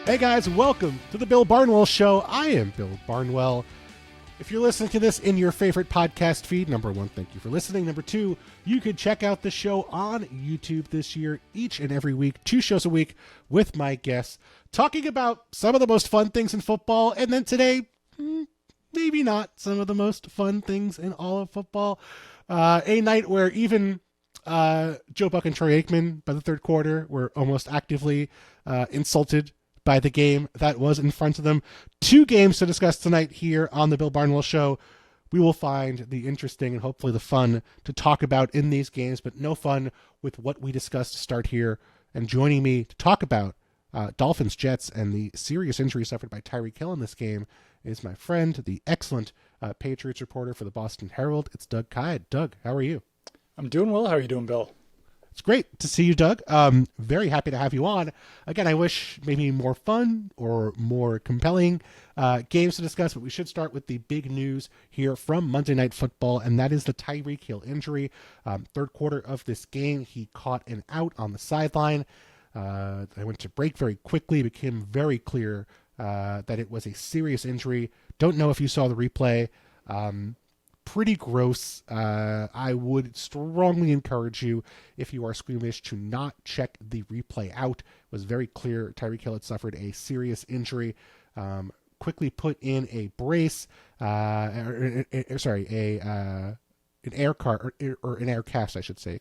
Hey guys, welcome to the Bill Barnwell Show. I am Bill Barnwell. If you're listening to this in your favorite podcast feed, number one, thank you for listening. Number two, you can check out the show on YouTube this year, each and every week, 2 shows a week with my guests, talking about some of the most fun things in football, and then today, maybe not some of the most fun things in all of football. A night where even Joe Buck and Troy Aikman, by the third quarter, were almost actively insulted by the game that was in front of them. 2 games to discuss tonight here on the Bill Barnwell Show. We will find the interesting and hopefully the fun to talk about in these games, but no fun with what we discussed to start here. And joining me to talk about Dolphins, Jets, and the serious injury suffered by Tyreek Hill in this game is my friend, the excellent Patriots reporter for the Boston Herald. It's Doug Kyed. Doug, how are you? I'm doing well. How are you doing, Bill? It's great to see you, Doug. Very happy to have you on. Again, I wish maybe more fun or more compelling games to discuss, but we should start with the big news here from Monday Night Football, and that is the Tyreek Hill injury. Third quarter of this game, he caught an out on the sideline. I went to break very quickly. It became very clear that it was a serious injury. Don't know if you saw the replay. Pretty gross. I would strongly encourage you, if you are squeamish, to not check the replay out. It was very clear Tyreek Hill had suffered a serious injury. Quickly put in a brace, an air car or an air cast, I should say,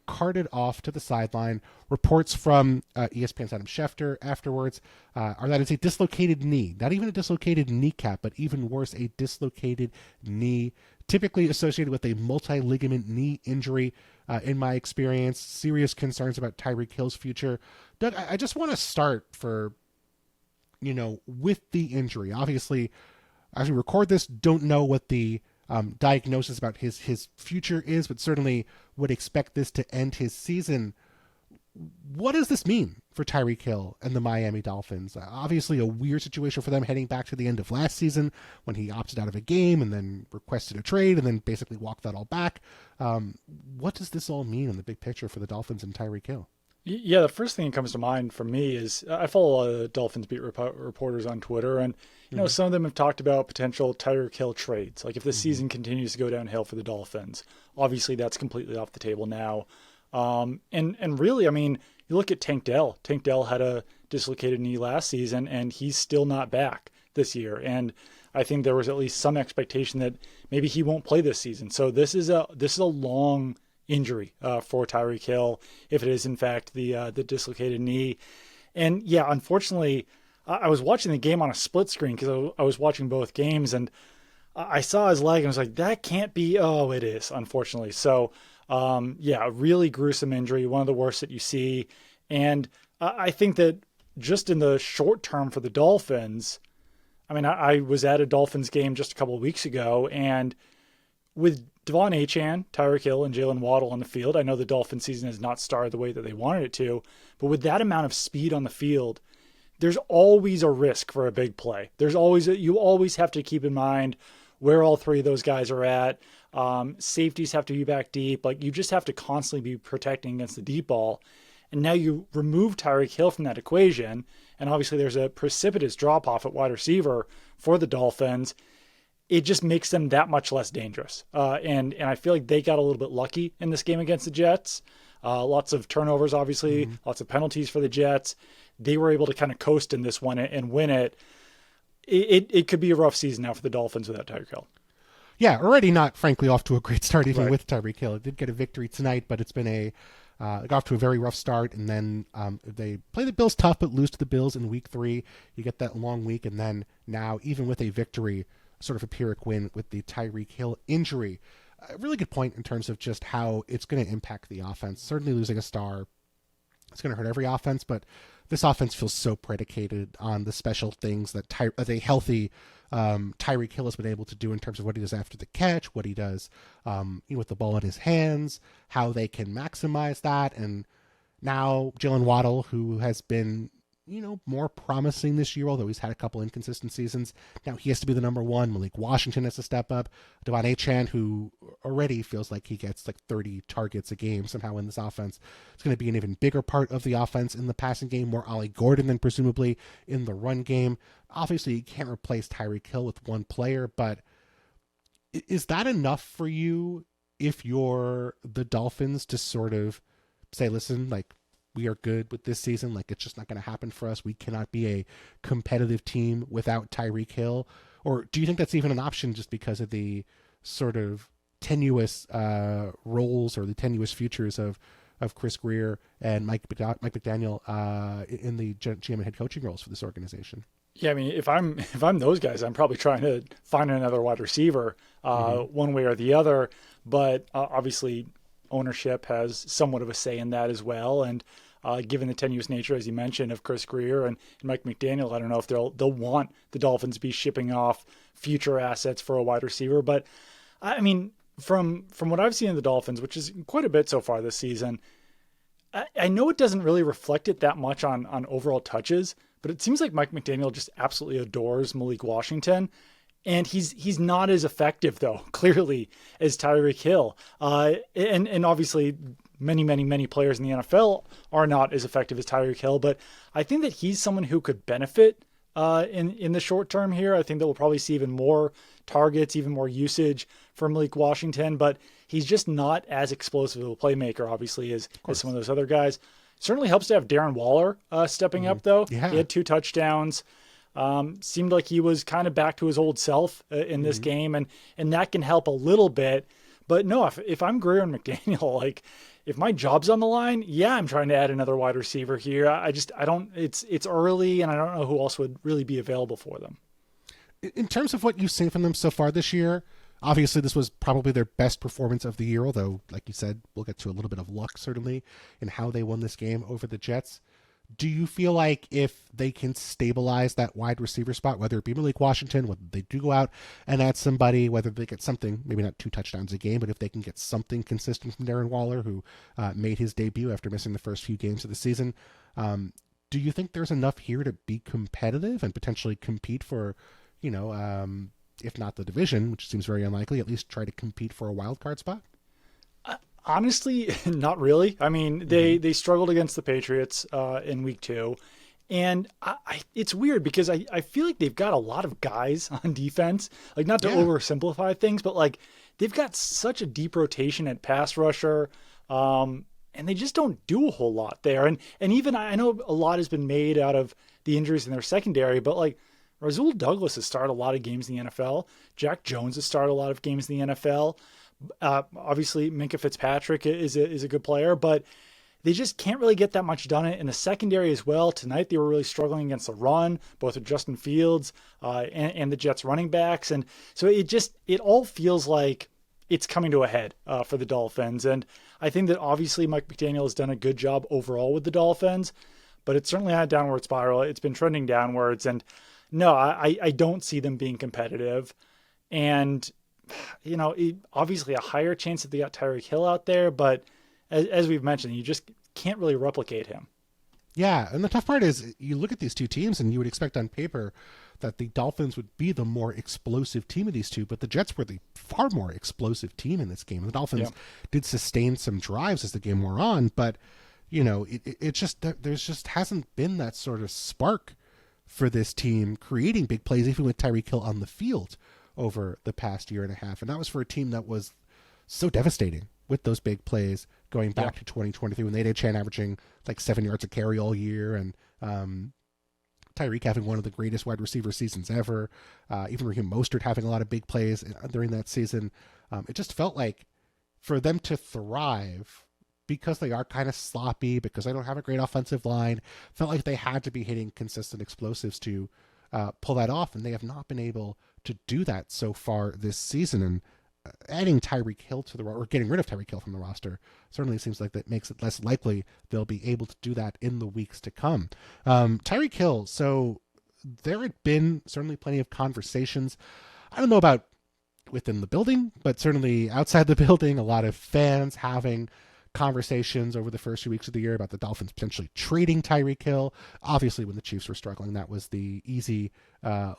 carted off to the sideline. Reports from ESPN's Adam Schefter afterwards are that it's a dislocated knee, not even a dislocated kneecap, but even worse, a dislocated knee, typically associated with a multi-ligament knee injury. In my experience, serious concerns about Tyreek Hill's future. Doug, I just want to start with the injury. Obviously, as we record this, don't know what the diagnosis about his future is, but certainly would expect this to end his season. What does this mean for Tyreek Hill and the Miami Dolphins? Obviously a weird situation for them heading back to the end of last season when he opted out of a game and then requested a trade and then basically walked that all back. What does this all mean in the big picture for the Dolphins and Tyreek Hill? Yeah, the first thing that comes to mind for me is I follow a lot of Dolphins beat reporters on Twitter, and some of them have talked about potential Tyreek Hill trades. Like if the season continues to go downhill for the Dolphins, obviously that's completely off the table now. And really, I mean, you look at Tank Dell. Tank Dell had a dislocated knee last season, and he's still not back this year. And I think there was at least some expectation that maybe he won't play this season. So this is a long injury for Tyreek Hill, if it is in fact the dislocated knee. And yeah, unfortunately, I was watching the game on a split screen because I was watching both games, and I saw his leg and I was like, that can't be. Oh, it is, unfortunately. So a really gruesome injury, one of the worst that you see. And I think that just in the short term for the Dolphins, I mean, I was at a Dolphins game just a couple of weeks ago, and with Devon Achane, Tyreek Hill, and Jalen Waddle on the field, I know the Dolphin season has not started the way that they wanted it to, but with that amount of speed on the field, there's always a risk for a big play. You always have to keep in mind where all 3 of those guys are at. Safeties have to be back deep. Like, you just have to constantly be protecting against the deep ball. And now you remove Tyreek Hill from that equation, and obviously there's a precipitous drop-off at wide receiver for the Dolphins. It just makes them that much less dangerous. And I feel like they got a little bit lucky in this game against the Jets. Lots of turnovers, obviously, lots of penalties for the Jets. They were able to kind of coast in this one and win it. It could be a rough season now for the Dolphins without Tyreek Hill. Yeah, already not, frankly, off to a great start even with Tyreek Hill. It did get a victory tonight, but it's been got off to a very rough start, and then they play the Bills tough but lose to the Bills in week 3. You get that long week, and then now, even with a victory, sort of a Pyrrhic win with the Tyreek Hill injury. A really good point in terms of just how it's going to impact the offense. Certainly losing a star, it's going to hurt every offense, but this offense feels so predicated on the special things that a healthy Tyreek Hill has been able to do in terms of what he does after the catch, what he does with the ball in his hands, how they can maximize that. And now Jalen Waddle, who has been more promising this year, although he's had a couple inconsistent seasons. Now he has to be the number one. Malik Washington has to step up. Devon Achane, who already feels like he gets like 30 targets a game somehow in this offense, is going to be an even bigger part of the offense in the passing game, more Ollie Gordon than presumably in the run game. Obviously, you can't replace Tyreek Hill with one player, but is that enough for you if you're the Dolphins to sort of say, listen, like, we are good with this season. Like, it's just not going to happen for us. We cannot be a competitive team without Tyreek Hill. Or do you think that's even an option just because of the sort of tenuous roles or the tenuous futures of Chris Greer and Mike McDaniel in the GM and head coaching roles for this organization? Yeah, I mean, if I'm those guys, I'm probably trying to find another wide receiver, one way or the other. But obviously, ownership has somewhat of a say in that as well. And given the tenuous nature, as you mentioned, of Chris Greer and Mike McDaniel, I don't know if they'll want the Dolphins to be shipping off future assets for a wide receiver. But I mean, from what I've seen of the Dolphins, which is quite a bit so far this season, I know it doesn't really reflect it that much on overall touches, but it seems like Mike McDaniel just absolutely adores Malik Washington. And he's not as effective, though, clearly, as Tyreek Hill. And obviously, many players in the NFL are not as effective as Tyreek Hill. But I think that he's someone who could benefit in the short term here. I think that we'll probably see even more targets, even more usage from Malik Washington. But he's just not as explosive of a playmaker, obviously, as some of those other guys. Certainly helps to have Darren Waller stepping up, though. Yeah. He had 2 touchdowns. Seemed like he was kind of back to his old self in this game, and that can help a little bit. But no, if I'm Greer and McDaniel, like, if my job's on the line, yeah, I'm trying to add another wide receiver here. I don't. It's early, and I don't know who else would really be available for them. In terms of what you've seen from them so far this year, obviously this was probably their best performance of the year. Although, like you said, we'll get to a little bit of luck certainly in how they won this game over the Jets. Do you feel like if they can stabilize that wide receiver spot, whether it be Malik Washington, whether they do go out and add somebody, whether they get something, maybe not 2 touchdowns a game, but if they can get something consistent from Darren Waller, who made his debut after missing the first few games of the season, do you think there's enough here to be competitive and potentially compete for, if not the division, which seems very unlikely, at least try to compete for a wild card spot? Honestly, not really. I mean, they struggled against the Patriots in week 2. And it's weird because I feel like they've got a lot of guys on defense, like, not to oversimplify things, but like, they've got such a deep rotation at pass rusher. And they just don't do a whole lot there. And even I know a lot has been made out of the injuries in their secondary, but like, Rasul Douglas has started a lot of games in the NFL. Jack Jones has started a lot of games in the NFL. Obviously, Minkah Fitzpatrick is a good player, but they just can't really get that much done in the secondary as well. Tonight, they were really struggling against the run, both with Justin Fields and the Jets running backs. And so it all feels like it's coming to a head for the Dolphins. And I think that obviously Mike McDaniel has done a good job overall with the Dolphins, but it's certainly on a downward spiral. It's been trending downwards. And no, I don't see them being competitive. And obviously a higher chance that they got Tyreek Hill out there, but as we've mentioned, you just can't really replicate him. Yeah, and the tough part is you look at these two teams and you would expect on paper that the Dolphins would be the more explosive team of these two, but the Jets were the far more explosive team in this game. The Dolphins did sustain some drives as the game wore on, but it just there's just hasn't been that sort of spark for this team creating big plays, even with Tyreek Hill on the field over the past year and a half. And that was for a team that was so devastating with those big plays going back to 2023 when they had Chan averaging like 7 yards a carry all year, and Tyreek having one of the greatest wide receiver seasons ever, even Raheem Mostert having a lot of big plays during that season. It just felt like for them to thrive, because they are kind of sloppy, because they don't have a great offensive line, felt like they had to be hitting consistent explosives to pull that off, and they have not been able to do that so far this season. And adding Tyreek Hill to the or getting rid of Tyreek Hill from the roster certainly seems like that makes it less likely they'll be able to do that in the weeks to come. Tyreek Hill, so there had been certainly plenty of conversations. I don't know about within the building, but certainly outside the building, a lot of fans having conversations over the first few weeks of the year about the Dolphins potentially trading Tyreek Hill. Obviously, when the Chiefs were struggling, that was the easy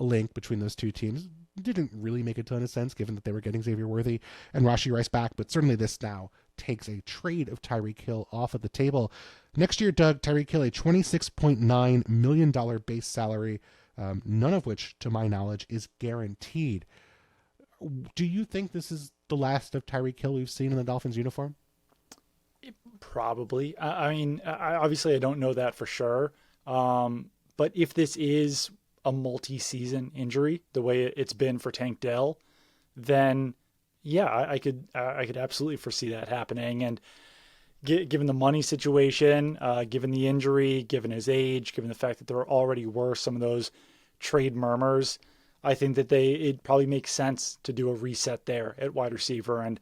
link between those two teams. Didn't really make a ton of sense given that they were getting Xavier Worthy and Rashee Rice back, but certainly this now takes a trade of Tyreek Hill off of the table. Next year, Doug, Tyreek Hill, a $26.9 million base salary, none of which, to my knowledge, is guaranteed. Do you think this is the last of Tyreek Hill we've seen in the Dolphins uniform? Probably. I mean, obviously I don't know that for sure. But if this is a multi-season injury, the way it's been for Tank Dell, then yeah, I could absolutely foresee that happening. And given the money situation, given the injury, given his age, given the fact that there already were some of those trade murmurs, I think that it probably makes sense to do a reset there at wide receiver. And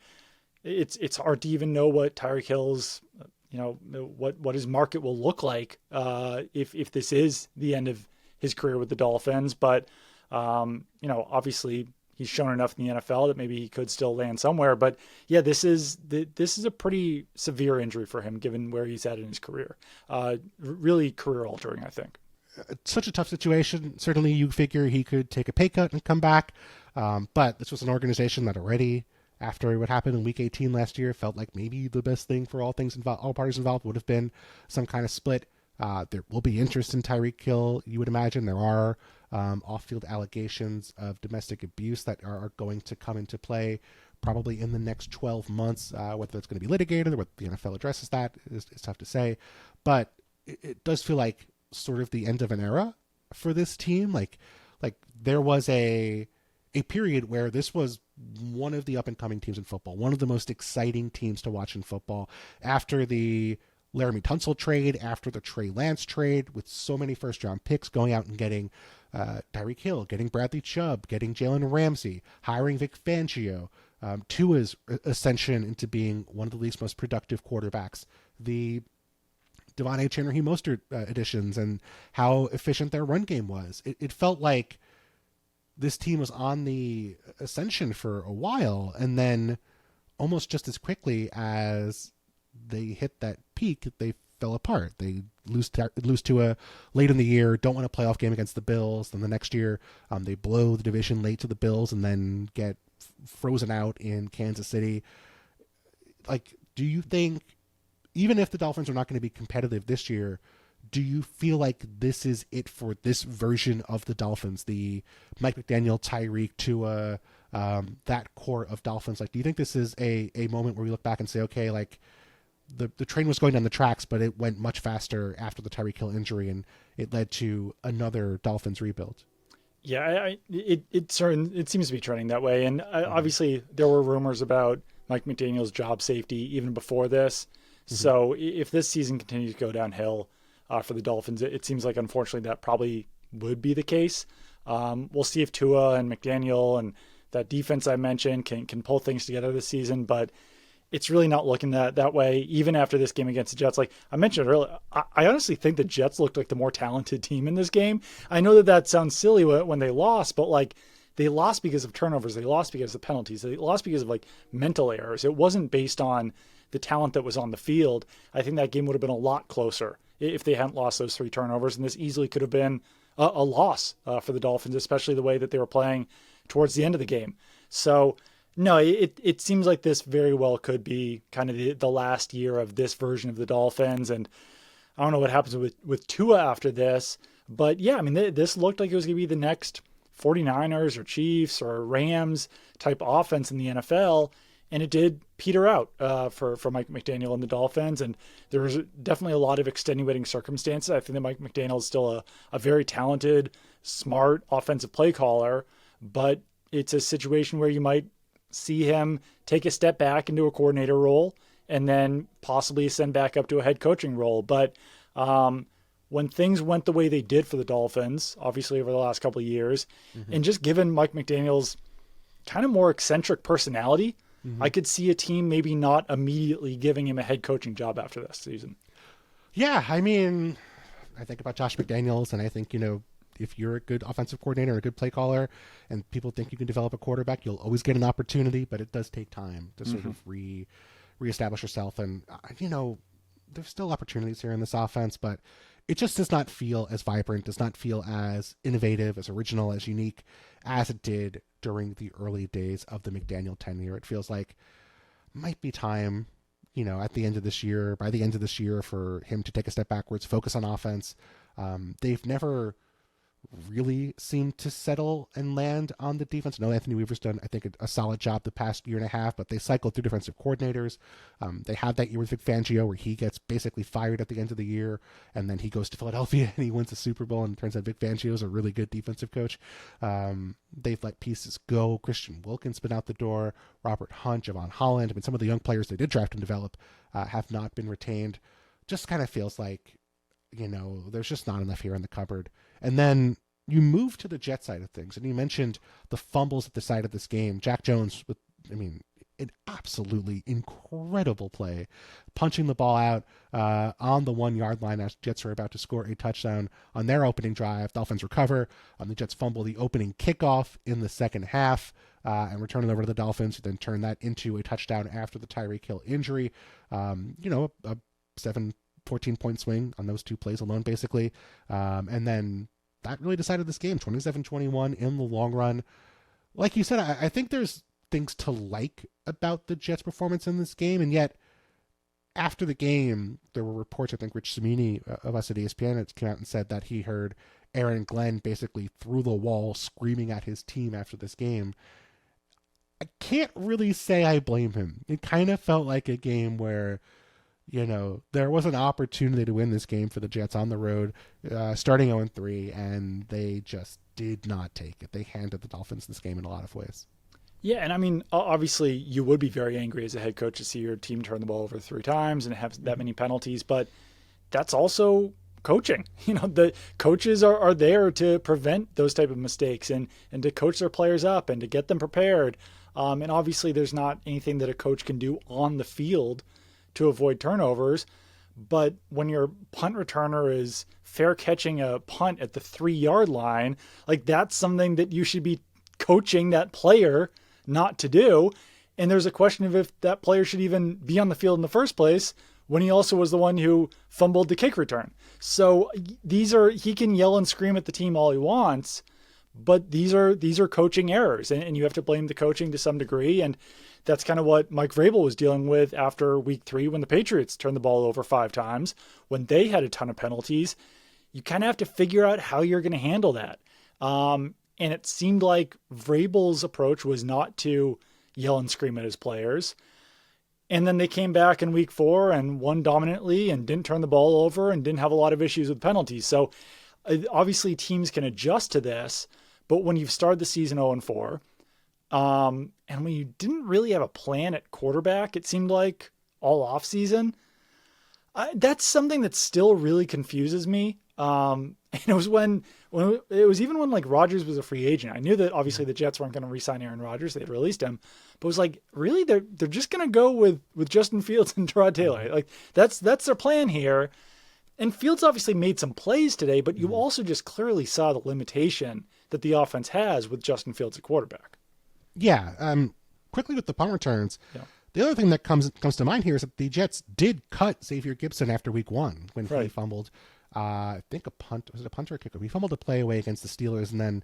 it's hard to even know what Tyreek Hill's, what his market will look like if this is the end of his career with the Dolphins. But obviously he's shown enough in the NFL that maybe he could still land somewhere. But yeah, this is a pretty severe injury for him given where he's at in his career. Really career altering, I think. Such a tough situation. Certainly you figure he could take a pay cut and come back. But this was an organization that already, after what happened in Week 18 last year, felt like maybe the best thing for all parties involved would have been some kind of split. There will be interest in Tyreek Hill, you would imagine. There are off-field allegations of domestic abuse that are going to come into play probably in the next 12 months. Whether that's going to be litigated or whether the NFL addresses that is tough to say. But it does feel like sort of the end of an era for this team. Like there was a period where this was one of the up-and-coming teams in football, one of the most exciting teams to watch in football. After the Laramie Tunsil trade, after the Trey Lance trade, with so many first-round picks, going out and getting Tyreek Hill, getting Bradley Chubb, getting Jalen Ramsey, hiring Vic Fangio, Tua's ascension into being one of the league's most productive quarterbacks, the Devon H. and Raheem Mostert additions, and how efficient their run game was. It felt like this team was on the ascension for a while, and then almost just as quickly as they hit that peak, they fell apart. They lose Tua late in the year, don't win a playoff game against the Bills. Then the next year, they blow the division late to the Bills and then get frozen out in Kansas City. Like, do you think, even if the Dolphins are not going to be competitive this year, do you feel like this is it for this version of the Dolphins, the Mike McDaniel, Tyreek, Tua, that core of Dolphins? Like, do you think this is a moment where we look back and say, okay, like the train was going down the tracks, but it went much faster after the Tyreek Hill injury, and it led to another Dolphins rebuild? Yeah, it seems to be trending that way. And obviously there were rumors about Mike McDaniel's job safety even before this. Mm-hmm. So if this season continues to go downhill for the Dolphins, it seems like, unfortunately, that probably would be the case. We'll see if Tua and McDaniel and that defense I mentioned can pull things together this season, but it's really not looking that way, even after this game against the Jets. Like I mentioned earlier, I honestly think the Jets looked like the more talented team in this game. I know that sounds silly when they lost, but like they lost because of turnovers. They lost because of penalties. They lost because of like mental errors. It wasn't based on the talent that was on the field. I think that game would have been a lot closer if they hadn't lost those 3 turnovers. And this easily could have been a loss for the Dolphins, especially the way that they were playing towards the end of the game. So no, it seems like this very well could be kind of the last year of this version of the Dolphins. And I don't know what happens with Tua after this, but yeah, I mean, this looked like it was going to be the next 49ers or Chiefs or Rams type offense in the NFL. And it did peter out for Mike McDaniel and the Dolphins. And there was definitely a lot of extenuating circumstances. I think that Mike McDaniel is still a very talented, smart offensive play caller, but it's a situation where you might see him take a step back into a coordinator role and then possibly ascend back up to a head coaching role. But when things went the way they did for the Dolphins, obviously over the last couple of years, and just given Mike McDaniel's kind of more eccentric personality, I could see a team maybe not immediately giving him a head coaching job after this season. Yeah, I mean, I think about Josh McDaniels, and I think, if you're a good offensive coordinator or a good play caller and people think you can develop a quarterback, you'll always get an opportunity, but it does take time to sort of reestablish herself. And, there's still opportunities here in this offense, but it just does not feel as vibrant, does not feel as innovative, as original, as unique as it did during the early days of the McDaniel tenure. It feels like it might be time, at the end of this year, by the end of this year, for him to take a step backwards, focus on offense. They've never really seemed to settle and land on the defense. I know Anthony Weaver's done, I think, a solid job the past year and a half, but they cycled through defensive coordinators. They had that year with Vic Fangio where he gets basically fired at the end of the year, and then he goes to Philadelphia and he wins the Super Bowl, and it turns out Vic Fangio is a really good defensive coach. They've let pieces go. Christian Wilkins been out the door. Robert Hunt, Javon Holland. I mean, some of the young players they did draft and develop have not been retained. Just kind of feels like, there's just not enough here in the cupboard. And then you move to the Jet side of things, and you mentioned the fumbles at the side of this game. Jack Jones with, an absolutely incredible play, punching the ball out on the 1 yard line as Jets are about to score a touchdown on their opening drive. Dolphins recover. The Jets fumble the opening kickoff in the second half and return it over to the Dolphins, who then turn that into a touchdown after the Tyreek Hill injury. A 14-point swing on those two plays alone, basically. And then that really decided this game, 27-21 in the long run. Like you said, I think there's things to like about the Jets' performance in this game, and yet after the game, there were reports, I think Rich Cimini of us at ESPN came out and said that he heard Aaron Glenn basically through the wall screaming at his team after this game. I can't really say I blame him. It kind of felt like a game where there was an opportunity to win this game for the Jets on the road, starting 0-3, and they just did not take it. They handed the Dolphins this game in a lot of ways. Yeah, and obviously you would be very angry as a head coach to see your team turn the ball over 3 times and have that many penalties, but that's also coaching. The coaches are there to prevent those type of mistakes and to coach their players up and to get them prepared. And obviously there's not anything that a coach can do on the field to avoid turnovers. But when your punt returner is fair catching a punt at the 3 yard line, like that's something that you should be coaching that player not to do. And there's a question of if that player should even be on the field in the first place when he also was the one who fumbled the kick return. So he can yell and scream at the team all he wants, but these are coaching errors, and you have to blame the coaching to some degree. And that's kind of what Mike Vrabel was dealing with after week 3 when the Patriots turned the ball over 5 times, when they had a ton of penalties. You kind of have to figure out how you're going to handle that. And it seemed like Vrabel's approach was not to yell and scream at his players. And then they came back in week 4 and won dominantly and didn't turn the ball over and didn't have a lot of issues with penalties. So obviously teams can adjust to this, but when you've started the season 0-4, and when you didn't really have a plan at quarterback, it seemed like all offseason, that's something that still really confuses me. And it was when like Rodgers was a free agent. I knew that obviously the Jets weren't going to re-sign Aaron Rodgers. They released him, but it was like, really, they're just going to go with Justin Fields and Tyrod Taylor. Like that's their plan here. And Fields obviously made some plays today, but you also just clearly saw the limitation that the offense has with Justin Fields at quarterback. Yeah. Quickly with the punt returns. Yeah. The other thing that comes to mind here is that the Jets did cut Xavier Gibson after week 1 when he fumbled. I think was it a punt or a kicker? He fumbled a play away against the Steelers, and then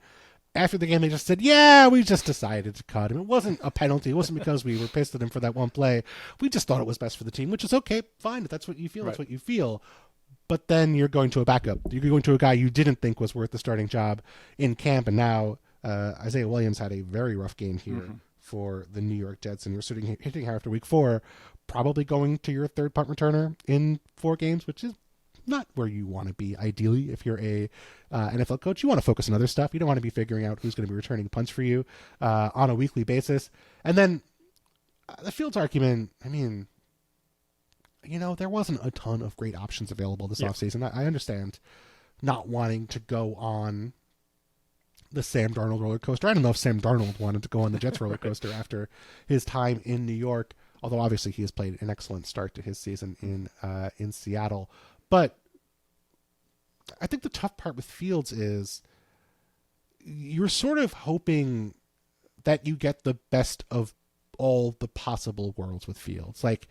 after the game they just said, yeah, we just decided to cut him. It wasn't a penalty. It wasn't because we were pissed at him for that one play. We just thought it was best for the team, which is okay, fine. If that's what you feel, that's what you feel. But then you're going to a backup. You're going to a guy you didn't think was worth the starting job in camp, and now Isaiah Williams had a very rough game here for the New York Jets, and you're hitting her after week 4, probably going to your 3rd punt returner in 4 games, which is not where you want to be ideally. If you're a NFL coach, you want to focus on other stuff. You don't want to be figuring out who's going to be returning punts for you on a weekly basis. And then the Fields argument, there wasn't a ton of great options available this offseason. I understand not wanting to go on the Sam Darnold roller coaster. I don't know if Sam Darnold wanted to go on the Jets roller coaster after his time in New York, although obviously he has played an excellent start to his season in Seattle. But I think the tough part with Fields is you're sort of hoping that you get the best of all the possible worlds with Fields. Like,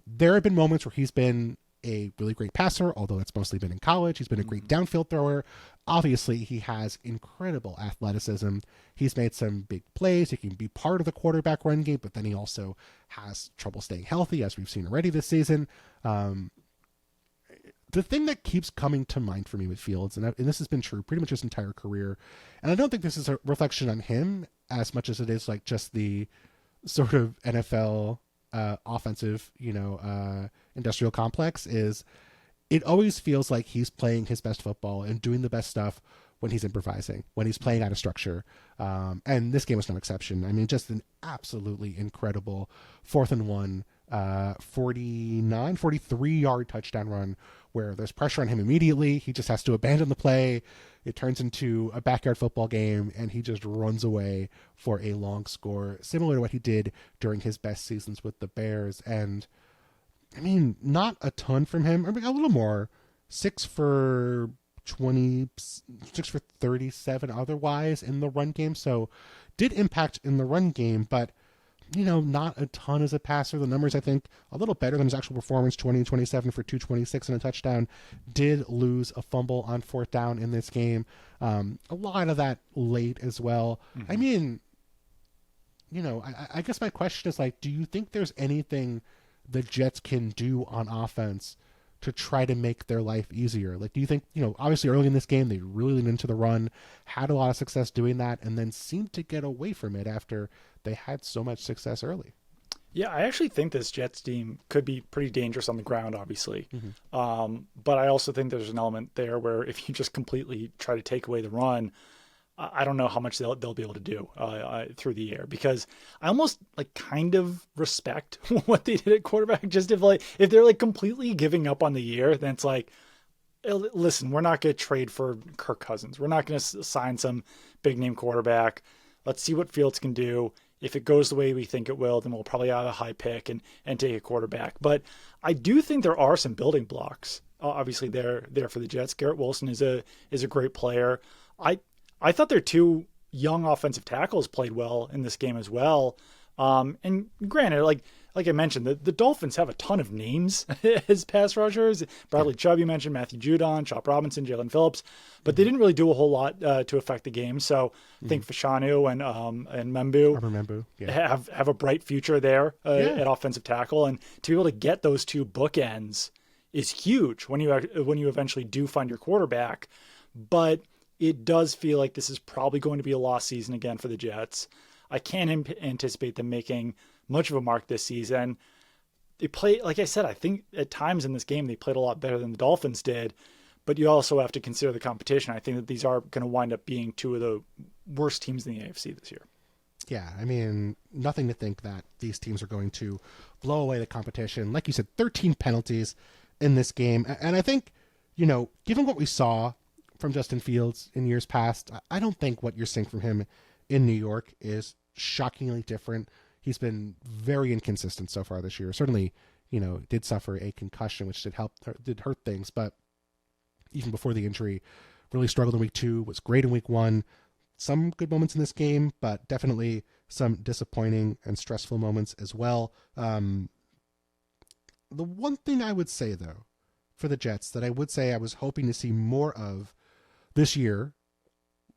there have been moments where he's been a really great passer, although that's mostly been in college. He's been a great downfield thrower. Obviously, he has incredible athleticism. He's made some big plays. He can be part of the quarterback run game, but then he also has trouble staying healthy, as we've seen already this season. The thing that keeps coming to mind for me with Fields, and this has been true pretty much his entire career, and I don't think this is a reflection on him as much as it is like just the sort of NFL offensive, industrial complex, is it always feels like he's playing his best football and doing the best stuff when he's improvising, when he's playing out of structure. And this game was no exception. I mean, just an absolutely incredible 4th and 1, 43-yard touchdown run where there's pressure on him immediately. He just has to abandon the play. It turns into a backyard football game, and he just runs away for a long score, similar to what he did during his best seasons with the Bears. And, I mean, not a ton from him. I mean, a little more. 6 for 20, 6 for 37 otherwise in the run game. So, did impact in the run game, but not a ton as a passer. The numbers, I think, a little better than his actual performance, 20-27 for 226 and a touchdown. Did lose a fumble on 4th down in this game. A lot of that late as well. Mm-hmm. I mean, I guess my question is, like, do you think there's anything the Jets can do on offense to try to make their life easier? Like, do you think, obviously early in this game, they really leaned into the run, had a lot of success doing that, and then seemed to get away from it after they had so much success early? Yeah, I actually think this Jets team could be pretty dangerous on the ground, obviously. Mm-hmm. But I also think there's an element there where if you just completely try to take away the run, I don't know how much they'll be able to do through the air, because I almost kind of respect what they did at quarterback. Just if they're completely giving up on the year, then it's like, listen, we're not going to trade for Kirk Cousins. We're not going to sign some big name quarterback. Let's see what Fields can do. If it goes the way we think it will, then we'll probably have a high pick and take a quarterback. But I do think there are some building blocks. Obviously, they're there for the Jets. Garrett Wilson is a great player. I thought their 2 young offensive tackles played well in this game as well. And granted, like I mentioned, the Dolphins have a ton of names as pass rushers. Bradley Chubb, you mentioned, Matthew Judon, Chop Robinson, Jalen Phillips, but they didn't really do a whole lot to affect the game. So I think Fashanu and Membu have a bright future there at offensive tackle, and to be able to get those 2 bookends is huge when you eventually do find your quarterback. But it does feel like this is probably going to be a lost season again for the Jets. I can't anticipate them making much of a mark this season. They play, like I said, I think at times in this game they played a lot better than the Dolphins did, but you also have to consider the competition. I think that these are going to wind up being 2 of the worst teams in the AFC this year. Yeah, I mean, nothing to think that these teams are going to blow away the competition. Like you said, 13 penalties in this game. And I think, given what we saw from Justin Fields in years past, I don't think what you're seeing from him in New York is shockingly different. He's been very inconsistent so far this year. Certainly, did suffer a concussion, which did hurt things, but even before the injury, really struggled in week 2, was great in week 1. Some good moments in this game, but definitely some disappointing and stressful moments as well. The one thing I would say, though, for the Jets that I would say I was hoping to see more of this year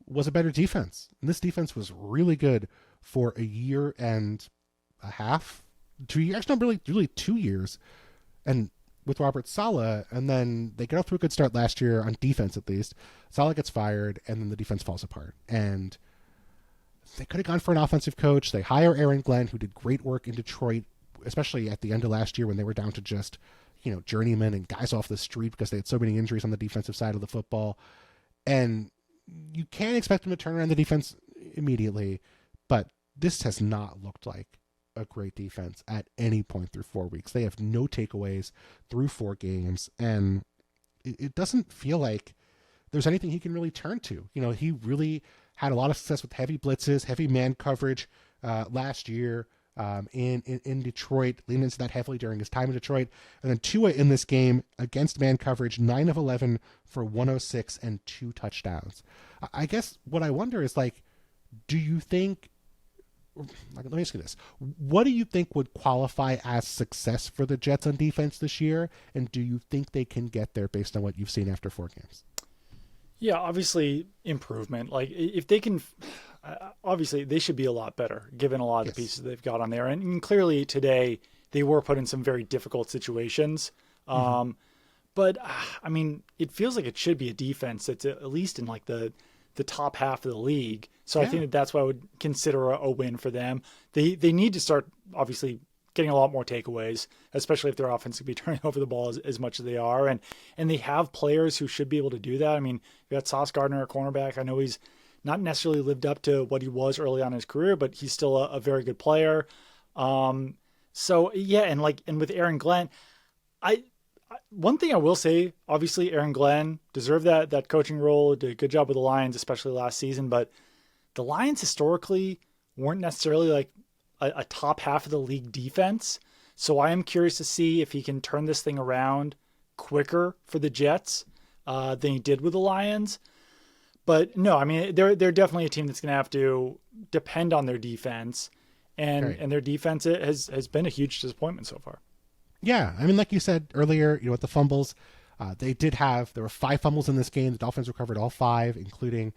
was a better defense. And this defense was really good for a year and a half, 2 years, actually not really 2 years, and with Robert Saleh, and then they get off to a good start last year on defense at least. Saleh gets fired, and then the defense falls apart. And they could have gone for an offensive coach. They hire Aaron Glenn, who did great work in Detroit, especially at the end of last year when they were down to just, journeymen and guys off the street because they had so many injuries on the defensive side of the football. And you can't expect them to turn around the defense immediately, but this has not looked like a great defense at any point through 4 weeks. They have no takeaways through 4 games, and it doesn't feel like there's anything he can really turn to. He really had a lot of success with heavy blitzes, heavy man coverage last year in Detroit, leaned into that heavily during his time in Detroit. And then Tua in this game against man coverage, 9 of 11 for 106 and 2 touchdowns. I guess what I wonder is, do you think let me ask you this. What do you think would qualify as success for the Jets on defense this year? And do you think they can get there based on what you've seen after 4 games? Yeah, obviously improvement. Like if they can, obviously they should be a lot better given a lot of the pieces they've got on there. And clearly today they were put in some very difficult situations. But I mean, it feels like it should be a defense that's at least in like the top half of the league. So I think that's why I would consider a win for them. They need to start obviously getting a lot more takeaways, especially if their offense could be turning over the ball as much as they are. And they have players who should be able to do that. I mean, you got Sauce Gardner at cornerback. I know he's not necessarily lived up to what he was early on in his career, but he's still a very good player. So yeah, and with Aaron Glenn, one thing I will say, obviously Aaron Glenn deserved that coaching role, did a good job with the Lions, especially last season, but the Lions historically weren't necessarily like a top half of the league defense. So I am curious to see if he can turn this thing around quicker for the Jets than he did with the Lions. But no, I mean, they're definitely a team that's going to have to depend on their defense, and their defense has been a huge disappointment so far. Yeah, I mean, like you said earlier, with the fumbles, there were 5 fumbles in this game. The Dolphins recovered all 5, including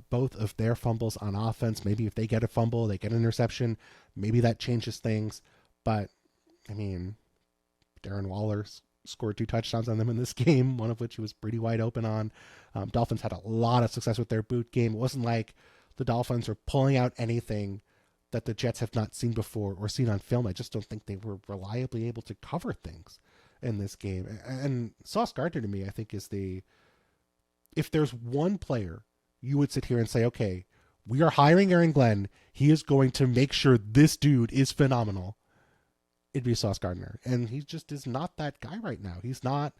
both of their fumbles on offense. Maybe if they get a fumble, they get an interception, maybe that changes things. But, I mean, Darren Waller scored 2 touchdowns on them in this game, one of which he was pretty wide open on. Dolphins had a lot of success with their boot game. It wasn't like the Dolphins were pulling out anything that the Jets have not seen before or seen on film. I just don't think they were reliably able to cover things in this game. And Sauce Gardner, to me, I think is if there's one player you would sit here and say, okay, we are hiring Aaron Glenn, he is going to make sure this dude is phenomenal, it'd be Sauce Gardner. And he just is not that guy right now. He's not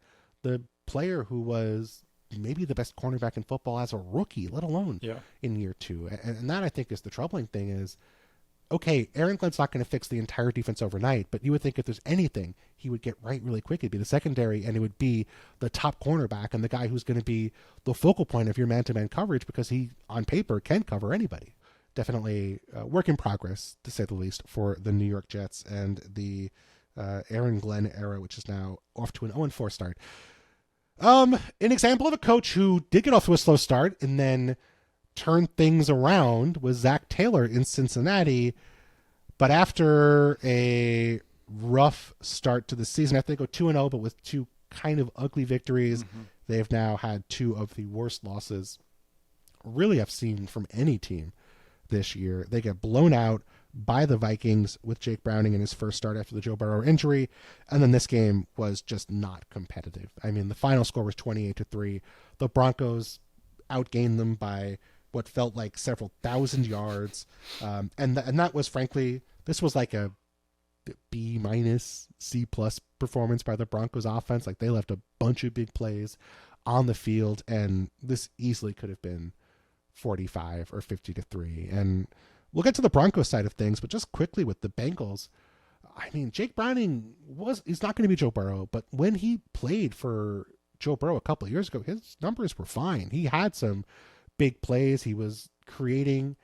the player who was maybe the best cornerback in football as a rookie, let alone in year 2. And that, I think, is the troubling thing is, okay, Aaron Glenn's not going to fix the entire defense overnight, but you would think if there's anything he would get right really quick, it'd be the secondary, and it would be the top cornerback and the guy who's going to be the focal point of your man-to-man coverage, because he, on paper, can cover anybody. Definitely a work in progress, to say the least, for the New York Jets and the Aaron Glenn era, which is now off to an 0-4 start. An example of a coach who did get off to a slow start and then turned things around was Zach Taylor in Cincinnati. But after a rough start to the season, after they go 2-0, but with 2 kind of ugly victories, they've now had 2 of the worst losses really I've seen from any team this year. They get blown out by the Vikings with Jake Browning in his first start after the Joe Burrow injury. And then this game was just not competitive. I mean, the final score was 28-3. The Broncos outgained them by what felt like several thousand yards. And that was, frankly, this was like a B-, C+ performance by the Broncos offense. Like, they left a bunch of big plays on the field, and this easily could have been 45 or 50-3. And we'll get to the Broncos side of things, but just quickly with the Bengals, I mean, Jake Browning he's not going to be Joe Burrow, but when he played for Joe Burrow a couple of years ago, his numbers were fine. He had some big plays. He was creating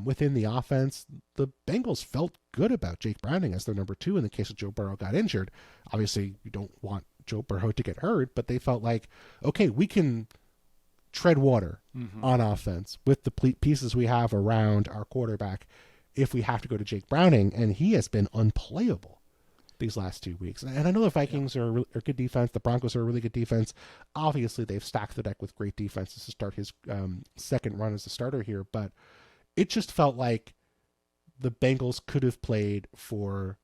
within the offense. The Bengals felt good about Jake Browning as their number 2 in the case of Joe Burrow got injured. Obviously, you don't want Joe Burrow to get hurt, but they felt like, okay, we can tread water on offense with the pieces we have around our quarterback if we have to go to Jake Browning, and he has been unplayable these last 2 weeks. And I know the Vikings are good defense. The Broncos are a really good defense. Obviously, they've stacked the deck with great defenses to start his second run as a starter here, but it just felt like the Bengals could have played for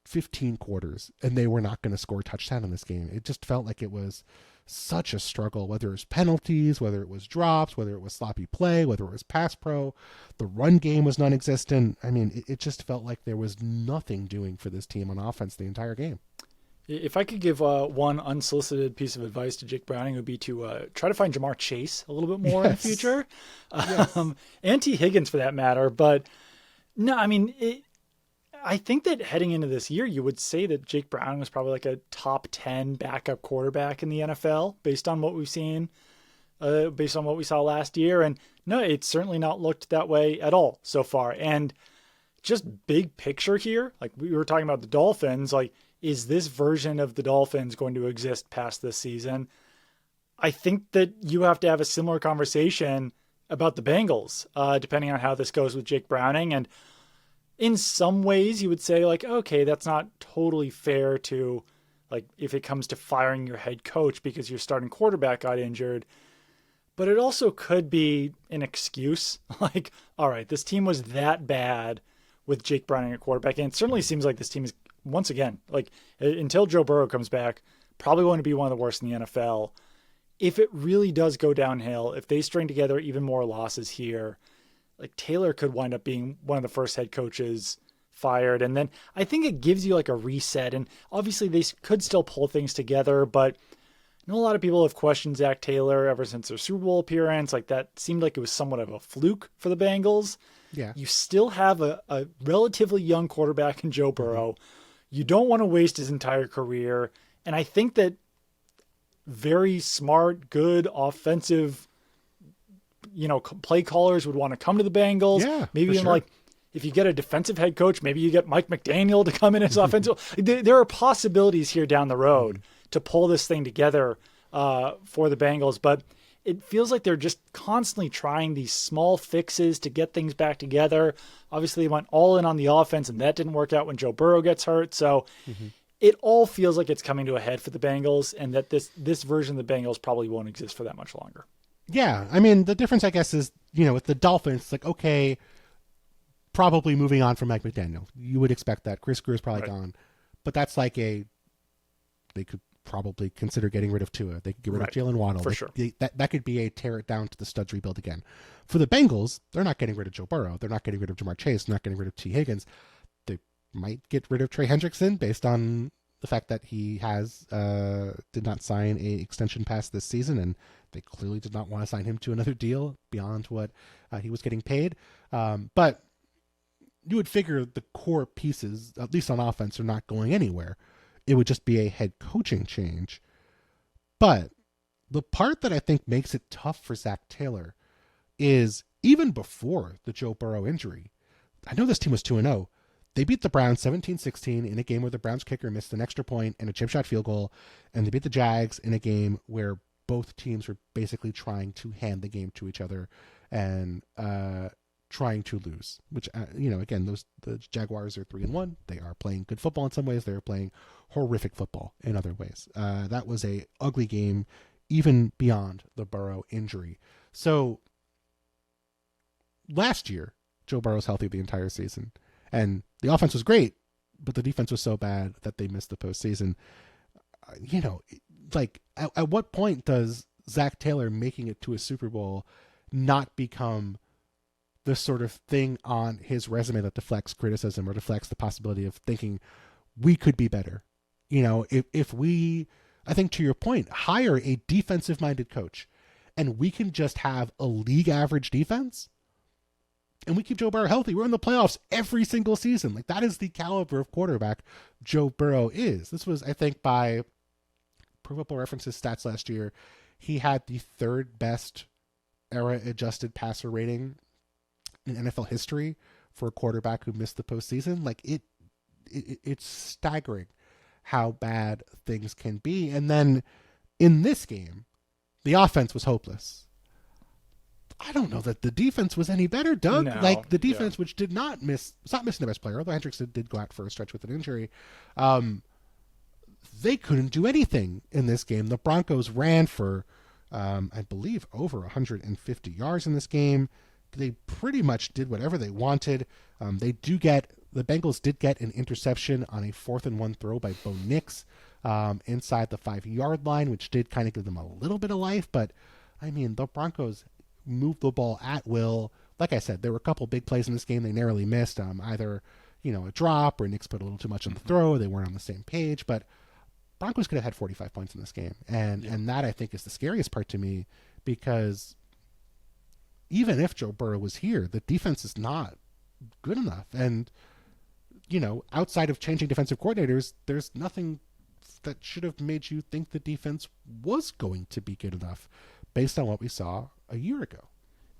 15 quarters and they were not going to score a touchdown in this game. It just felt like it was such a struggle, whether it was penalties, whether it was drops, whether it was sloppy play, whether it was pass pro. The run game was non-existent. I mean, it just felt like there was nothing doing for this team on offense the entire game. If I could give one unsolicited piece of advice to Jake Browning, it would be to try to find Jamar Chase a little bit more in the future. And T. Higgins for that matter. But no, I mean, I think that heading into this year, you would say that Jake Browning was probably like a top 10 backup quarterback in the NFL based on what we've seen based on what we saw last year. And no, it's certainly not looked that way at all so far. And just big picture here, like we were talking about the Dolphins, like, is this version of the Dolphins going to exist past this season? I think that you have to have a similar conversation about the Bengals, depending on how this goes with Jake Browning. And in some ways you would say, like, okay, that's not totally fair to, like, if it comes to firing your head coach because your starting quarterback got injured. But it also could be an excuse. Like, all right, this team was that bad with Jake Browning at quarterback. And it certainly seems like this team is, once again, like, until Joe Burrow comes back, probably going to be one of the worst in the NFL. If it really does go downhill, if they string together even more losses here, like, Taylor could wind up being one of the first head coaches fired. And then I think it gives you like a reset. And obviously they could still pull things together, but I know a lot of people have questioned Zach Taylor ever since their Super Bowl appearance. Like, that seemed like it was somewhat of a fluke for the Bengals. Yeah. You still have a relatively young quarterback in Joe Burrow. You don't want to waste his entire career. And I think that very smart, good, offensive, play callers would want to come to the Bengals. Yeah, maybe even sure. like, if you get a defensive head coach, maybe you get Mike McDaniel to come in as offensive. There are possibilities here down the road to pull this thing together for the Bengals, but it feels like they're just constantly trying these small fixes to get things back together. Obviously, they went all in on the offense, and that didn't work out when Joe Burrow gets hurt. So it all feels like it's coming to a head for the Bengals, and that this version of the Bengals probably won't exist for that much longer. Yeah, I mean, the difference, I guess, is, with the Dolphins, it's like, okay, probably moving on from Mike McDaniel. You would expect that. Chris Greer is probably gone. But that's like they could probably consider getting rid of Tua. They could get rid of Jalen Waddle. For sure. That could be a tear it down to the studs rebuild again. For the Bengals, they're not getting rid of Joe Burrow. They're not getting rid of Jamar Chase. They're not getting rid of T. Higgins. They might get rid of Trey Hendrickson based on the fact that he did not sign a extension past this season, and they clearly did not want to sign him to another deal beyond what he was getting paid. But you would figure the core pieces, at least on offense, are not going anywhere. It would just be a head coaching change. But the part that I think makes it tough for Zach Taylor is, even before the Joe Burrow injury, I know this team was 2-0. They beat the Browns 17-16 in a game where the Browns kicker missed an extra point and a chip shot field goal, and they beat the Jags in a game where both teams were basically trying to hand the game to each other and trying to lose, which, again, the Jaguars are 3-1. They are playing good football in some ways. They're playing horrific football in other ways. That was a ugly game, even beyond the Burrow injury. So last year, Joe Burrow's healthy the entire season, and the offense was great, but the defense was so bad that they missed the postseason. At what point does Zach Taylor making it to a Super Bowl not become the sort of thing on his resume that deflects criticism or deflects the possibility of thinking we could be better? If we, I think to your point, hire a defensive minded coach and we can just have a league average defense and we keep Joe Burrow healthy, we're in the playoffs every single season. Like, that is the caliber of quarterback Joe Burrow is. This was, I think, by Pro Football Reference's stats last year, he had the third best era adjusted passer rating in NFL history for a quarterback who missed the postseason. Like, it's staggering how bad things can be. And then in this game, the offense was hopeless. I don't know that the defense was any better, Doug. No, like, the defense, which did not it's not missing the best player, although Hendrickson did go out for a stretch with an injury. They couldn't do anything in this game. The Broncos ran for, I believe, over 150 yards in this game. They pretty much did whatever they wanted. The Bengals did get an interception on a 4th-and-1 throw by Bo Nix inside the 5-yard line, which did kind of give them a little bit of life. But, I mean, the Broncos moved the ball at will. Like I said, there were a couple big plays in this game they narrowly missed. Either, a drop or Nix put a little too much on the throw. They weren't on the same page. But Broncos could have had 45 points in this game. And that, I think, is the scariest part to me, because even if Joe Burrow was here, the defense is not good enough. And, outside of changing defensive coordinators, there's nothing that should have made you think the defense was going to be good enough based on what we saw a year ago.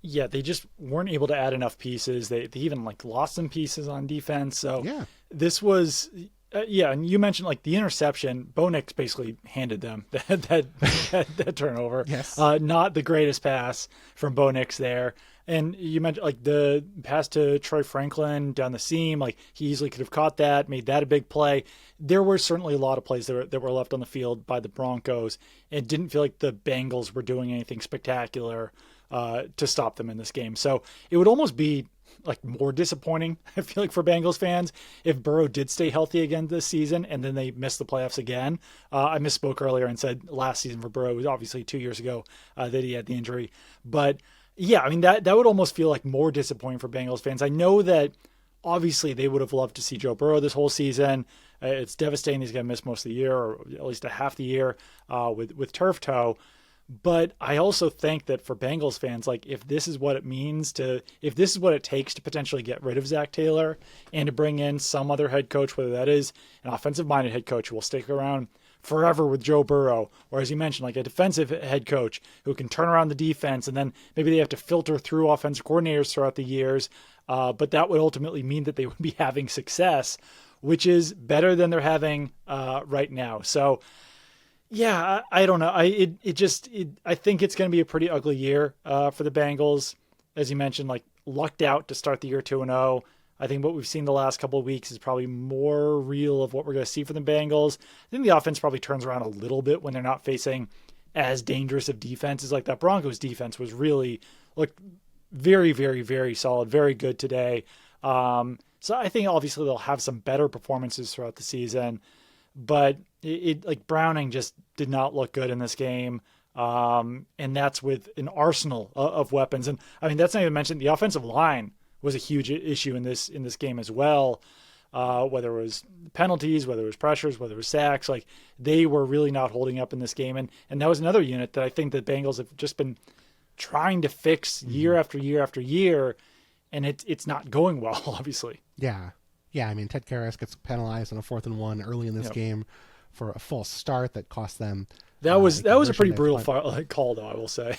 Yeah, they just weren't able to add enough pieces. They even like lost some pieces on defense. So Yeah. this was, and you mentioned like the interception. Bo Nix basically handed them that turnover. Yes. Not the greatest pass from Bo Nix there. And you mentioned like the pass to Troy Franklin down the seam. Like he easily could have caught that, made that a big play. There were certainly a lot of plays that were left on the field by the Broncos. It didn't feel like the Bengals were doing anything spectacular to stop them in this game. So it would almost be like more disappointing, I feel like, for Bengals fans if Burrow did stay healthy again this season and then they missed the playoffs again. I misspoke earlier and said last season for Burrow. It was obviously 2 years ago that he had the injury. But yeah, I mean, that would almost feel like more disappointing for Bengals fans. I know that obviously they would have loved to see Joe Burrow this whole season. It's devastating he's going to miss most of the year, or at least a half the year with turf toe. But I also think that for Bengals fans, like if this is what it takes to potentially get rid of Zach Taylor and to bring in some other head coach, whether that is an offensive-minded head coach who will stick around forever with Joe Burrow, or as you mentioned, like a defensive head coach who can turn around the defense, and then maybe they have to filter through offensive coordinators throughout the years, but that would ultimately mean that they would be having success, which is better than they're having right now. So yeah, I don't know. I think it's going to be a pretty ugly year for the Bengals. As you mentioned, like lucked out to start the year 2-0. I think what we've seen the last couple of weeks is probably more real of what we're going to see for the Bengals. I think the offense probably turns around a little bit when they're not facing as dangerous of defenses. Like that Broncos defense was really looked very, very, very solid, very good today. So I think obviously they'll have some better performances throughout the season, but it like Browning just did not look good in this game. And that's with an arsenal of weapons. And I mean, that's not even mentioned the offensive line was a huge issue in this game as well. Whether it was penalties, whether it was pressures, whether it was sacks, like they were really not holding up in this game. And that was another unit that I think the Bengals have just been trying to fix year after year after year. And it's not going well, obviously. Yeah. Yeah. I mean, Ted Karras gets penalized on a 4th and 1 early in this game for a false start that cost them. That was a pretty brutal call, though, I will say.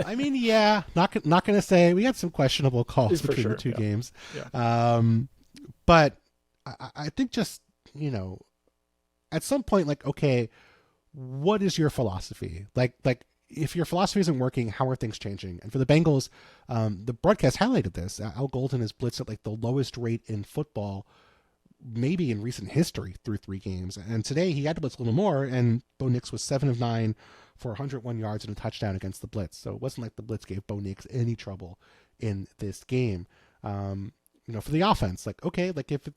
I mean, yeah, not going to say we had some questionable calls between the two games. Yeah. But I think just, at some point, like, okay, what is your philosophy? Like if your philosophy isn't working, how are things changing? And for the Bengals, the broadcast highlighted this. Al Golden has blitzed at like the lowest rate in football, maybe in recent history, through 3 games. And today he had to blitz a little more, and Bo Nix was 7 of 9 for 101 yards and a touchdown against the blitz. So it wasn't like the blitz gave Bo Nix any trouble in this game. For the offense, like, okay, like if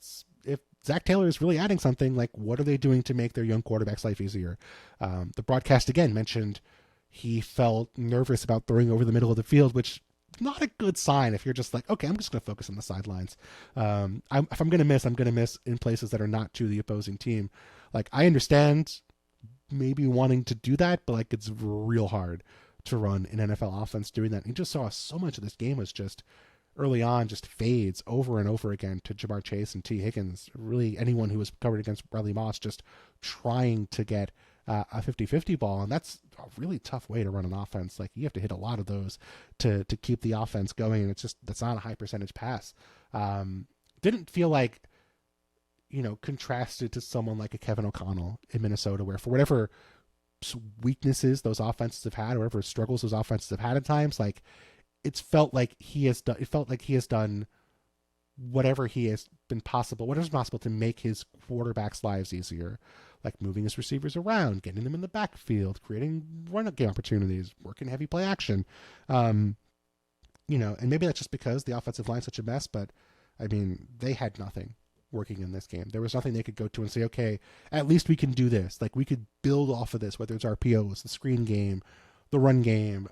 Zach Taylor is really adding something, like what are they doing to make their young quarterback's life easier? The broadcast again mentioned he felt nervous about throwing over the middle of the field, which not a good sign if you're just like, okay, I'm just going to focus on the sidelines. If I'm going to miss, I'm going to miss in places that are not to the opposing team. Like, I understand maybe wanting to do that, but like it's real hard to run an NFL offense doing that. And you just saw so much of this game was just early on, just fades over and over again to Jamar Chase and T. Higgins. Really anyone who was covered against Riley Moss just trying to get a 50-50 ball, and that's a really tough way to run an offense. Like, you have to hit a lot of those to keep the offense going, and that's not a high percentage pass. Didn't feel like, contrasted to someone like a Kevin O'Connell in Minnesota, where for whatever weaknesses those offenses have had, or whatever struggles those offenses have had at times, like it felt like he has done whatever's possible to make his quarterbacks' lives easier, like moving his receivers around, getting them in the backfield, creating run game opportunities, working heavy play action. And maybe that's just because the offensive line's such a mess, but I mean, they had nothing working in this game. There was nothing they could go to and say, okay, at least we can do this. Like, we could build off of this, whether it's RPOs, the screen game, the run game,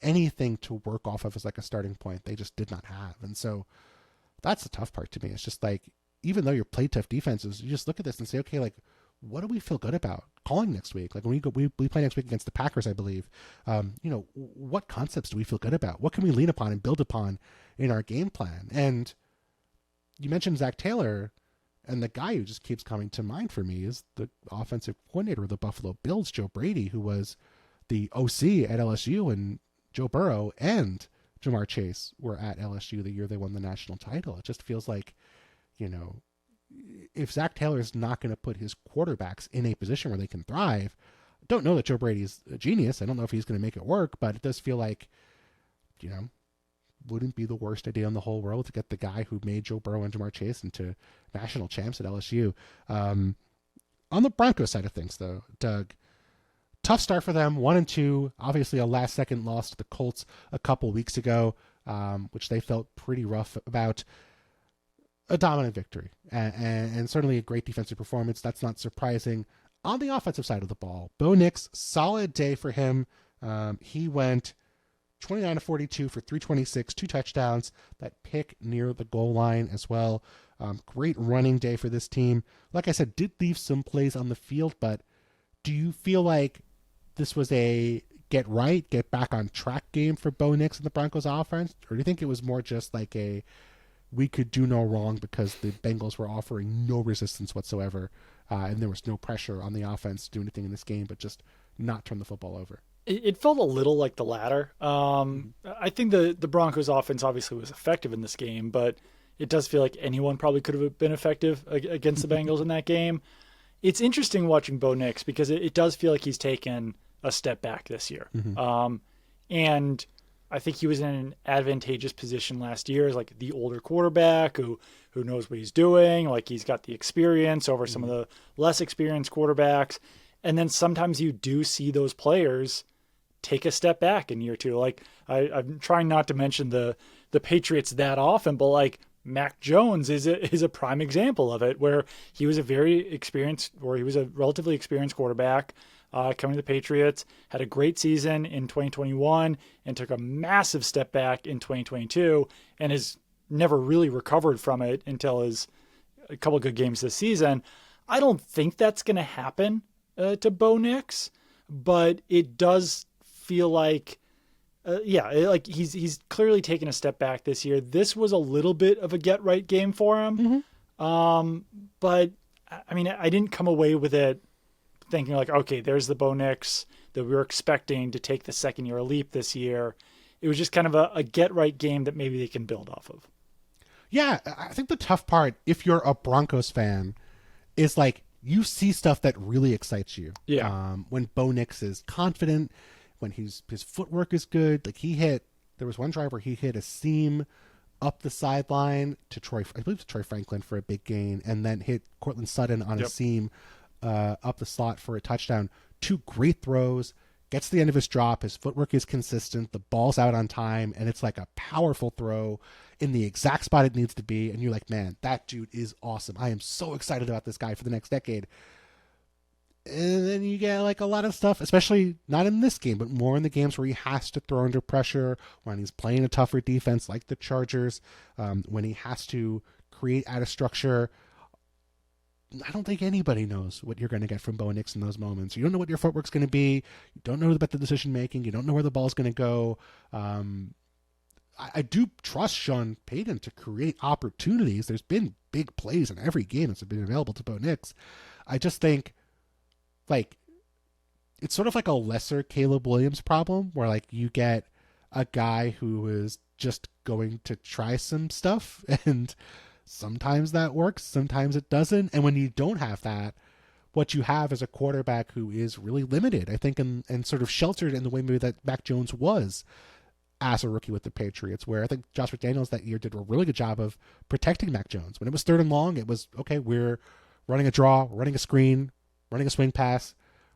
anything to work off of as like a starting point. They just did not have. And so that's the tough part to me. It's just like, even though you're play tough defenses, you just look at this and say, okay, like, what do we feel good about calling next week? Like, when we play next week against the Packers, I believe, what concepts do we feel good about? What can we lean upon and build upon in our game plan? And you mentioned Zach Taylor, and the guy who just keeps coming to mind for me is the offensive coordinator of the Buffalo Bills, Joe Brady, who was the OC at LSU and Joe Burrow and Jamar Chase were at LSU the year they won the national title. It just feels like, if Zach Taylor is not going to put his quarterbacks in a position where they can thrive, I don't know that Joe Brady's a genius. I don't know if he's going to make it work, but it does feel like, wouldn't be the worst idea in the whole world to get the guy who made Joe Burrow and Jamar Chase into national champs at LSU. On the Broncos side of things, though, Doug, tough start for them, 1-2. Obviously, a last-second loss to the Colts a couple weeks ago, which they felt pretty rough about. A dominant victory, and certainly a great defensive performance. That's not surprising. On the offensive side of the ball, Bo Nix, solid day for him. He went 29-42 for 326, 2 touchdowns, that pick near the goal line as well. Great running day for this team. Like I said, did leave some plays on the field, but do you feel like this was a get back on track game for Bo Nix and the Broncos offense? Or do you think it was more just like we could do no wrong because the Bengals were offering no resistance whatsoever, and there was no pressure on the offense to do anything in this game but just not turn the football over? It felt a little like the latter. I think the Broncos offense obviously was effective in this game, but it does feel like anyone probably could have been effective against the Bengals in that game. It's interesting watching Bo Nix because it does feel like he's taken a step back this year. And I think he was in an advantageous position last year as like the older quarterback who knows what he's doing. Like he's got the experience over some of the less experienced quarterbacks. And then sometimes you do see those players take a step back in year two. Like I'm trying not to mention the Patriots that often, but like Mac Jones is a prime example of it, where he was a relatively experienced quarterback coming to the Patriots, had a great season in 2021 and took a massive step back in 2022 and has never really recovered from it until a couple of good games this season. I don't think that's going to happen to Bo Nix, but it does feel like, like he's clearly taken a step back this year. This was a little bit of a get right game for him. But I mean, I didn't come away with it thinking like, okay, there's the Bo Nix that we were expecting to take the second year leap this year. It was just kind of a get right game that maybe they can build off of. Yeah. I think the tough part, if you're a Broncos fan, is like, you see stuff that really excites you. Yeah. When Bo Nix is confident, when his footwork is good, like there was one drive where he hit a seam up the sideline to Troy Franklin for a big gain, and then hit Cortland Sutton on a seam up the slot for a touchdown. 2 great throws, gets to the end of his drop, his footwork is consistent, the ball's out on time, and it's like a powerful throw in the exact spot it needs to be, and you're like, man, that dude is awesome. I am so excited about this guy for the next decade. And then you get like a lot of stuff, especially not in this game, but more in the games where he has to throw under pressure, when he's playing a tougher defense like the Chargers, when he has to create out of structure. I don't think anybody knows what you're going to get from Bo Nix in those moments. You don't know what your footwork's going to be. You don't know about the decision making. You don't know where the ball's going to go. I do trust Sean Payton to create opportunities. There's been big plays in every game that's been available to Bo Nix. I just think, like, it's sort of like a lesser Caleb Williams problem, where like you get a guy who is just going to try some stuff, and sometimes that works, sometimes it doesn't. And when you don't have that, what you have is a quarterback who is really limited, I think, and sort of sheltered in the way maybe that Mac Jones was as a rookie with the Patriots, where I think Josh McDaniels that year did a really good job of protecting Mac Jones. When it was 3rd and long, it was, okay, we're running a draw, running a screen, running a swing pass.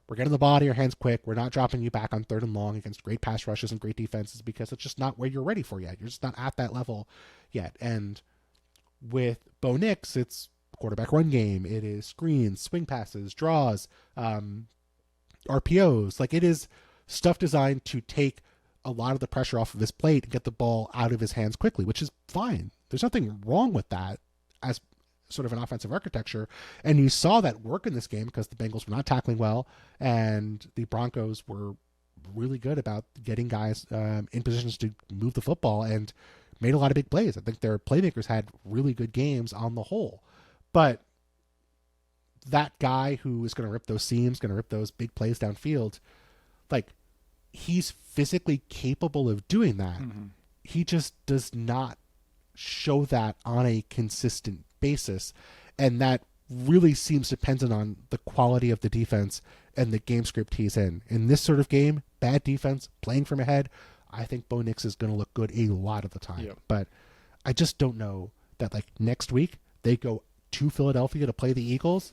We're getting the ball out of your hands quick. We're not dropping you back on 3rd and long against great pass rushes and great defenses, because it's just not where you're ready for yet. You're just not at that level yet. And with Bo Nix, it's quarterback run game. It is screens, swing passes, draws, RPOs. Like, it is stuff designed to take a lot of the pressure off of his plate and get the ball out of his hands quickly, which is fine. There's nothing wrong with that as sort of an offensive architecture. And you saw that work in this game because the Bengals were not tackling well, and the Broncos were really good about getting guys in positions to move the football and made a lot of big plays. I think their playmakers had really good games on the whole. But that guy who is going to rip those seams, going to rip those big plays downfield, like, he's physically capable of doing that. He just does not show that on a consistent basis. And that really seems dependent on the quality of the defense and the game script he's in. In this sort of game, bad defense, playing from ahead, I think Bo Nix is going to look good a lot of the time. Yep. But I just don't know that, like, next week they go to Philadelphia to play the Eagles.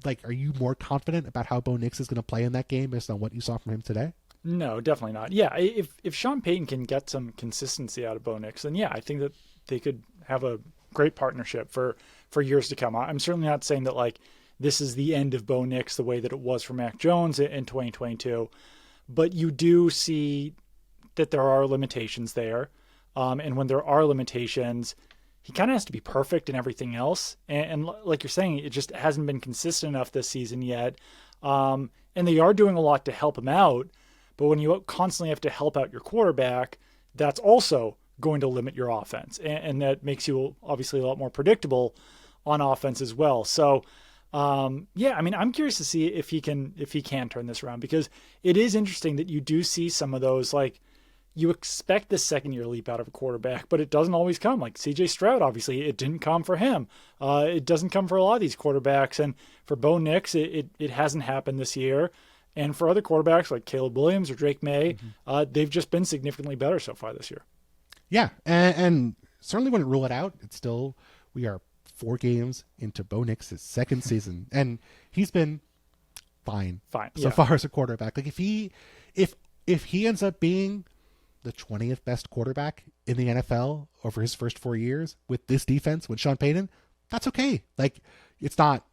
Like, are you more confident about how Bo Nix is going to play in that game based on what you saw from him today? No, definitely not. Yeah, if Sean Payton can get some consistency out of Bo Nix, then yeah, I think that they could have a great partnership for years to come. I'm certainly not saying that, like, this is the end of Bo Nix the way that it was for Mac Jones in 2022, but you do see that there are limitations there. And when there are limitations, he kind of has to be perfect in everything else. And like you're saying, it just hasn't been consistent enough this season yet. And they are doing a lot to help him out. But when you constantly have to help out your quarterback, that's also going to limit your offense. And that makes you obviously a lot more predictable on offense as well. So, yeah, I mean, I'm curious to see if he can turn this around, because it is interesting that you do see some of those, like, you expect the second year leap out of a quarterback, but it doesn't always come. Like CJ Stroud, obviously, it didn't come for him. It doesn't come for a lot of these quarterbacks. And for Bo Nix, it hasn't happened this year. And for other quarterbacks like Caleb Williams or Drake May, they've just been significantly better so far this year. Yeah, and certainly wouldn't rule it out. It's still, we are 4 games into Bo Nix's second season, and he's been fine so far as a quarterback. Like, if he ends up being the 20th best quarterback in the NFL over his first 4 years with this defense, with Sean Payton, that's okay. Like, it's not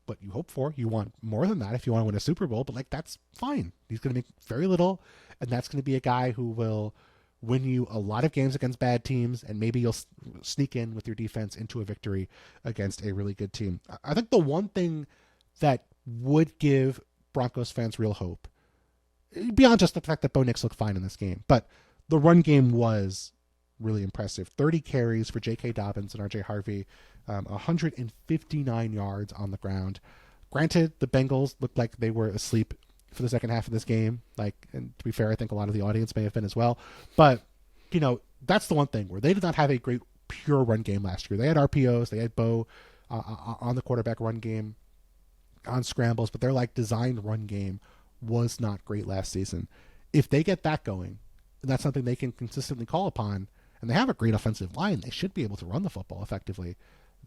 what you hope for. You want more than that if you want to win a Super Bowl, but, like, that's fine. He's going to make very little, and that's going to be a guy who will win you a lot of games against bad teams, and maybe you'll sneak in with your defense into a victory against a really good team. I think the one thing that would give Broncos fans real hope, beyond just the fact that Bo Nix looked fine in this game, but the run game was really impressive. 30 carries for J.K. Dobbins and R.J. Harvey, 159 yards on the ground. Granted, the Bengals looked like they were asleep for the second half of this game. Like, and to be fair, I think a lot of the audience may have been as well. But, you know, that's the one thing where they did not have a great pure run game last year. They had RPOs, they had Bo on the quarterback run game, on scrambles, but their, like, designed run game was not great last season. If they get that going, and that's something they can consistently call upon, and they have a great offensive line, they should be able to run the football effectively.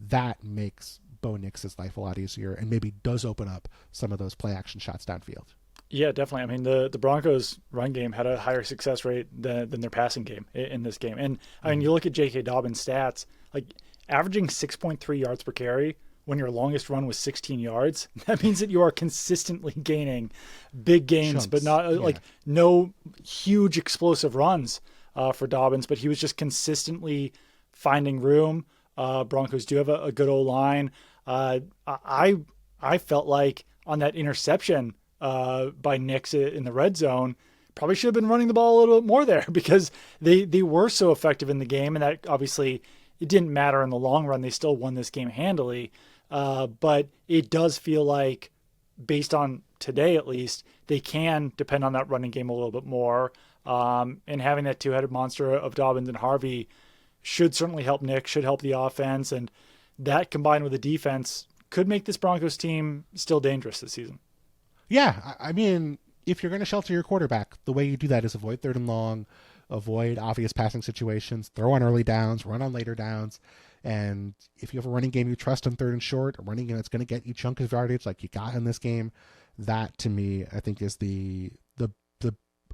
That makes Bo Nix's life a lot easier, and maybe does open up some of those play action shots downfield. Yeah, definitely. I mean, the Broncos' run game had a higher success rate than their passing game in this game. And I mean, you look at J.K. Dobbins' stats, like averaging 6.3 yards per carry when your longest run was 16 yards. That means that you are consistently gaining big gains, chunks, but not like no huge explosive runs for Dobbins. But he was just consistently finding room. Broncos do have a good O-line. I felt like on that interception by Nix in the red zone, probably should have been running the ball a little bit more there, because they were so effective in the game, and that obviously it didn't matter in the long run. They still won this game handily, but it does feel like, based on today at least, they can depend on that running game a little bit more, and having that two-headed monster of Dobbins and Harvey should certainly help Nick, should help the offense, and that combined with the defense could make this Broncos team still dangerous this season. Yeah, I mean, if you're going to shelter your quarterback, the way you do that is avoid 3rd and long, avoid obvious passing situations, throw on early downs, run on later downs. And if you have a running game you trust on 3rd and short, a running game that's going to get you chunk of yardage like you got in this game, that to me, I think is the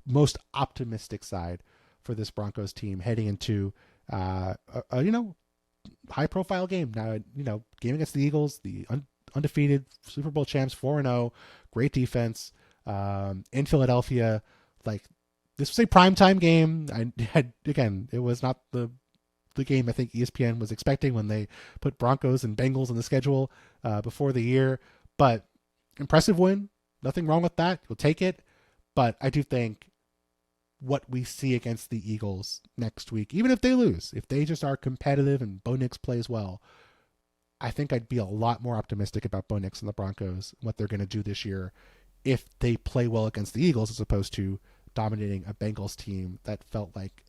most optimistic side for this Broncos team heading into a high profile game. Now, game against the Eagles, the undefeated Super Bowl champs, 4-0, great defense in Philadelphia. Like, this was a primetime game. It was not the game I think ESPN was expecting when they put Broncos and Bengals on the schedule before the year. But impressive win. Nothing wrong with that. You'll take it. But I do think what we see against the Eagles next week, even if they lose, if they just are competitive and Bo Nix plays well, I think I'd be a lot more optimistic about Bo Nix and the Broncos, what they're going to do this year if they play well against the Eagles as opposed to dominating a Bengals team that felt like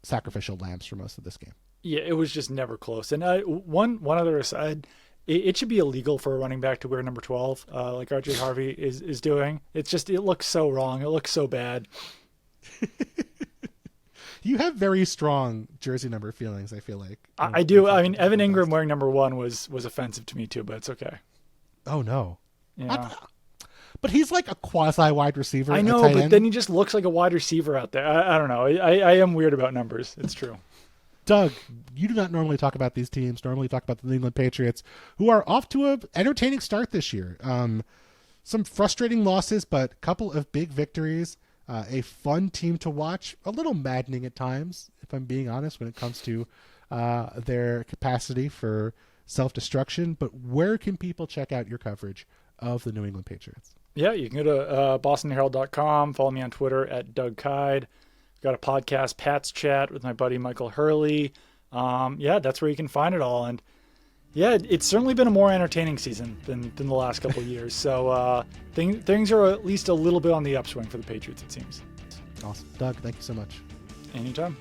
sacrificial lambs for most of this game. Yeah, it was just never close. And one other aside, it should be illegal for a running back to wear number 12, like RJ Harvey is doing. It's just, it looks so wrong. It looks so bad. You have very strong jersey number feelings, I feel like. I do. I mean, Evan Ingram wearing number 1 was offensive to me too, but it's okay. Oh, no. Yeah. But he's like a quasi wide receiver. I know, but then he just looks like a wide receiver out there. I don't know. I am weird about numbers. It's true. Doug, you do not normally talk about these teams. Normally talk about the New England Patriots, who are off to an entertaining start this year. Some frustrating losses, but a couple of big victories. A fun team to watch. A little maddening at times, if I'm being honest, when it comes to their capacity for self-destruction. But where can people check out your coverage of the New England Patriots? Yeah, you can go to bostonherald.com. Follow me on Twitter at Doug Kyed. Got a podcast, Pat's Chat, with my buddy Michael Hurley. Yeah, that's where you can find it all. And yeah, it's certainly been a more entertaining season than the last couple of years. So things are at least a little bit on the upswing for the Patriots, it seems. Awesome. Doug, thank you so much. Anytime.